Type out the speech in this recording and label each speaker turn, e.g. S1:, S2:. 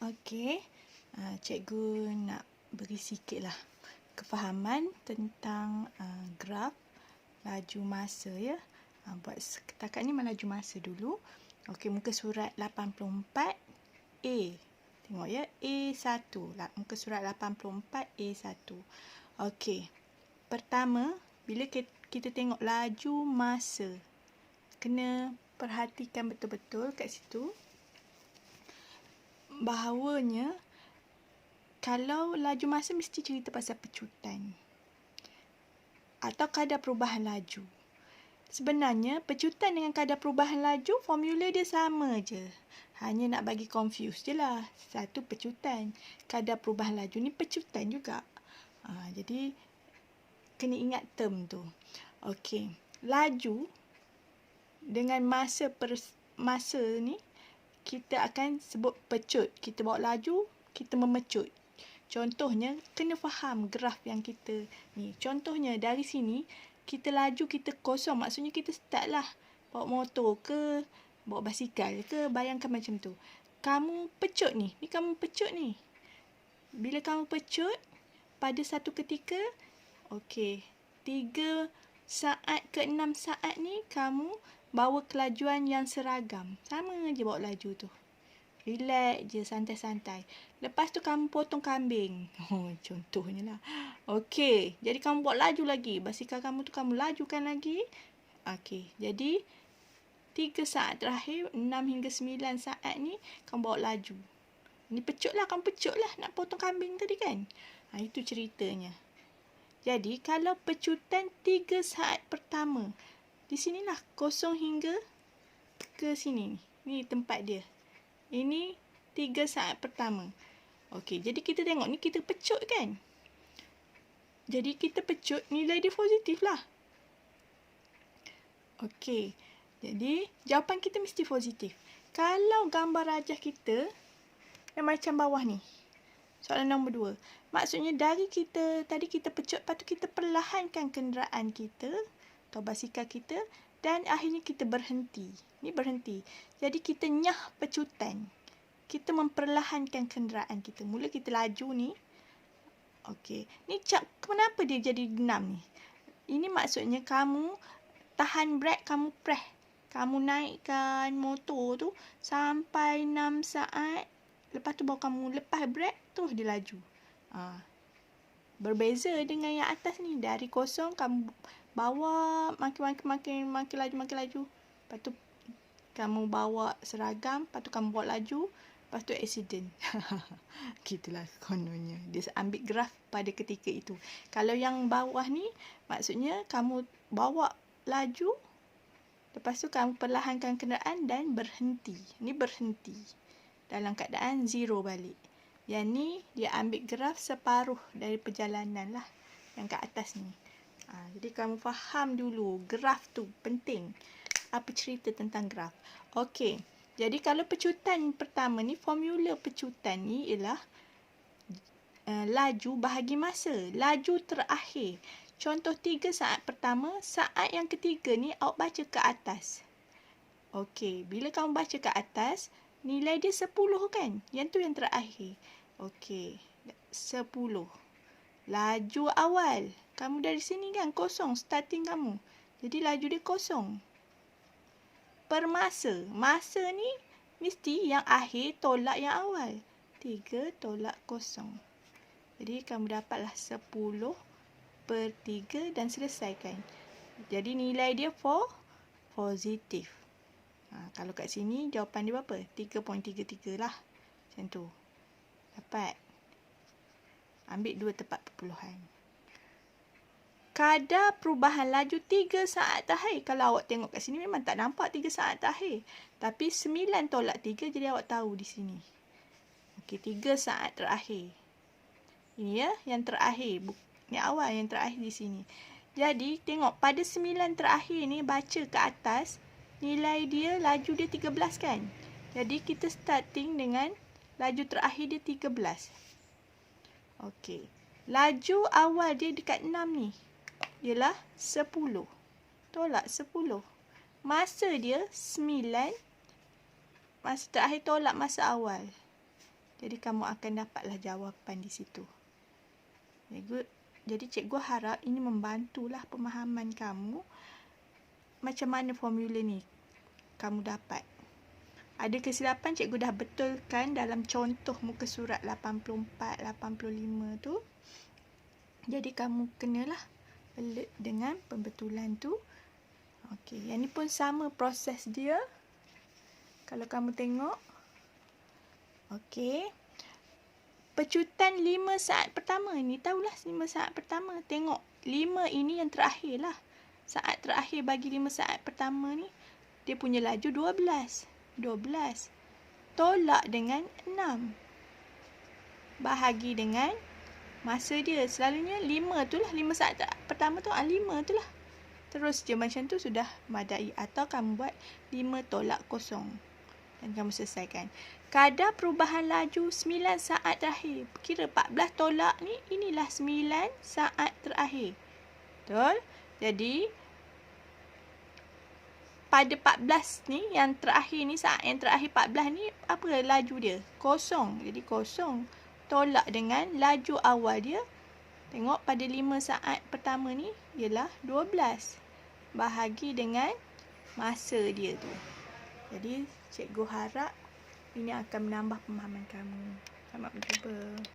S1: Okey, cikgu nak beri sikitlah kefahaman tentang graf laju masa ya. Buat setakat ni laju masa dulu. Okey, muka surat 84 A. Tengok ya, A1. Muka surat 84 A1. Okey. Pertama, bila kita tengok laju masa, kena perhatikan betul-betul kat situ. Bahawanya kalau laju masa mesti cerita pasal pecutan atau kadar perubahan laju. Sebenarnya pecutan dengan kadar perubahan laju formula dia sama je. Hanya nak bagi confuse je lah. Satu pecutan, kadar perubahan laju ni pecutan juga. Jadi kena ingat term tu. Okey, laju dengan masa masa ni kita akan sebut pecut. Kita bawa laju, kita memecut. Contohnya, kena faham graf yang kita ni. Contohnya, dari sini, kita laju, kita kosong. Maksudnya, kita start lah. Bawa motor ke, bawa basikal ke, bayangkan macam tu. Kamu pecut ni. Ni kamu pecut ni. Bila kamu pecut, pada satu ketika, okey, 3 saat ke 6 saat ni, kamu bawa kelajuan yang seragam. Sama je bawa laju tu. Relax je, santai-santai. Lepas tu kamu potong kambing. Contohnya lah. Okey, jadi kamu buat laju lagi. Basikal kamu tu kamu lajukan lagi. Okey, jadi 3 saat terakhir, 6 hingga 9 saat ni, kamu bawa laju. Ni pecut lah, kamu pecut lah nak potong kambing tadi kan. Itu ceritanya. Jadi, kalau pecutan 3 saat pertama, di sinilah kosong hingga ke sini. Ni tempat dia. Ini 3 saat pertama. Okey, jadi kita tengok ni kita pecut kan. Jadi kita pecut, nilai dia positif lah. Okey, jadi jawapan kita mesti positif. Kalau gambar rajah kita yang macam bawah ni. Soalan nombor 2. Maksudnya dari kita, tadi kita pecut, lepas tu kita perlahankan kenderaan kita atau basikal kita dan akhirnya kita berhenti. Ni berhenti. Jadi kita nyah pecutan. Kita memperlahankan kenderaan kita. Mula kita laju ni. Okey. Ni kenapa dia jadi 6 ni? Ini maksudnya kamu tahan brake, kamu press. Kamu naikkan motor tu sampai 6 saat. Lepas tu baru kamu lepas brake, terus dia laju. Berbeza dengan yang atas ni. Dari kosong kamu bawa makin laju. Lepas tu kamu bawa seragam, lepas tu kamu bawa laju, lepas tu accident. Gitulah kononnya. Dia ambil graf pada ketika itu. Kalau yang bawah ni, maksudnya kamu bawa laju, lepas tu kamu perlahankan kenderaan dan berhenti. Ni berhenti. Dalam keadaan zero balik. Yang ni, dia ambil graf separuh dari perjalanan lah. Yang kat atas ni. Jadi kamu faham dulu. Graf tu penting. Apa cerita tentang graf. Okey. Jadi kalau pecutan pertama ni, formula pecutan ni ialah laju bahagi masa. Laju terakhir. Contoh 3 saat pertama, saat yang ketiga ni awak baca ke atas. Okey. Bila kamu baca ke atas, nilai dia 10 kan? Yang tu yang terakhir. Okey. 10. Laju awal. Kamu dari sini kan kosong starting kamu. Jadi laju dia kosong. Per masa. Masa ni mesti yang akhir tolak yang awal. 3 tolak kosong. Jadi kamu dapatlah 10 per 3 dan selesaikan. Jadi nilai dia positif. Kalau kat sini jawapan dia berapa? 3.33 lah. Macam tu. Dapat. Ambil 2 tepat perpuluhan. Kadar perubahan laju 3 saat terakhir. Kalau awak tengok kat sini memang tak nampak 3 saat terakhir. Tapi 9 tolak 3 jadi awak tahu di sini. Okey, 3 saat terakhir. Ini ya, yang terakhir. Ni awal yang terakhir di sini. Jadi tengok pada 9 terakhir ni baca ke atas. Nilai dia, laju dia 13 kan. Jadi kita starting dengan laju terakhir dia 13. Okey. Laju awal dia dekat 6 ni. Ialah 10. Tolak 10. Masa dia 9. Masa terakhir tolak masa awal. Jadi kamu akan dapatlah jawapan di situ. Jadi cikgu harap ini membantulah pemahaman kamu macam mana formula ni kamu dapat. Ada kesilapan cikgu dah betulkan dalam contoh muka surat 84, 85 tu. Jadi kamu kenalah alert dengan pembetulan tu. Okey, yang ni pun sama proses dia. Kalau kamu tengok. Okey. Pecutan 5 saat pertama ni, tahulah 5 saat pertama. Tengok, 5 ini yang terakhir lah. Saat terakhir bagi 5 saat pertama ni, dia punya laju 12. 12. Tolak dengan 6. Bahagi dengan masa dia. Selalunya 5 tu lah, 5 saat pertama tu, 5 tu lah. Terus je macam tu sudah madai. Atau kamu buat 5 tolak 0. Dan kamu selesaikan. Kadar perubahan laju 9 saat terakhir. Kira 14 tolak ni, inilah 9 saat terakhir. Betul? Jadi, pada 14 ni, yang terakhir ni, saat yang terakhir 14 ni, apa laju dia? 0. Jadi, 0 tolak dengan laju awal dia. Tengok pada 5 saat pertama ni, ialah 12. Bahagi dengan masa dia tu. Jadi, cikgu harap ini akan menambah pemahaman kamu. Selamat mencuba.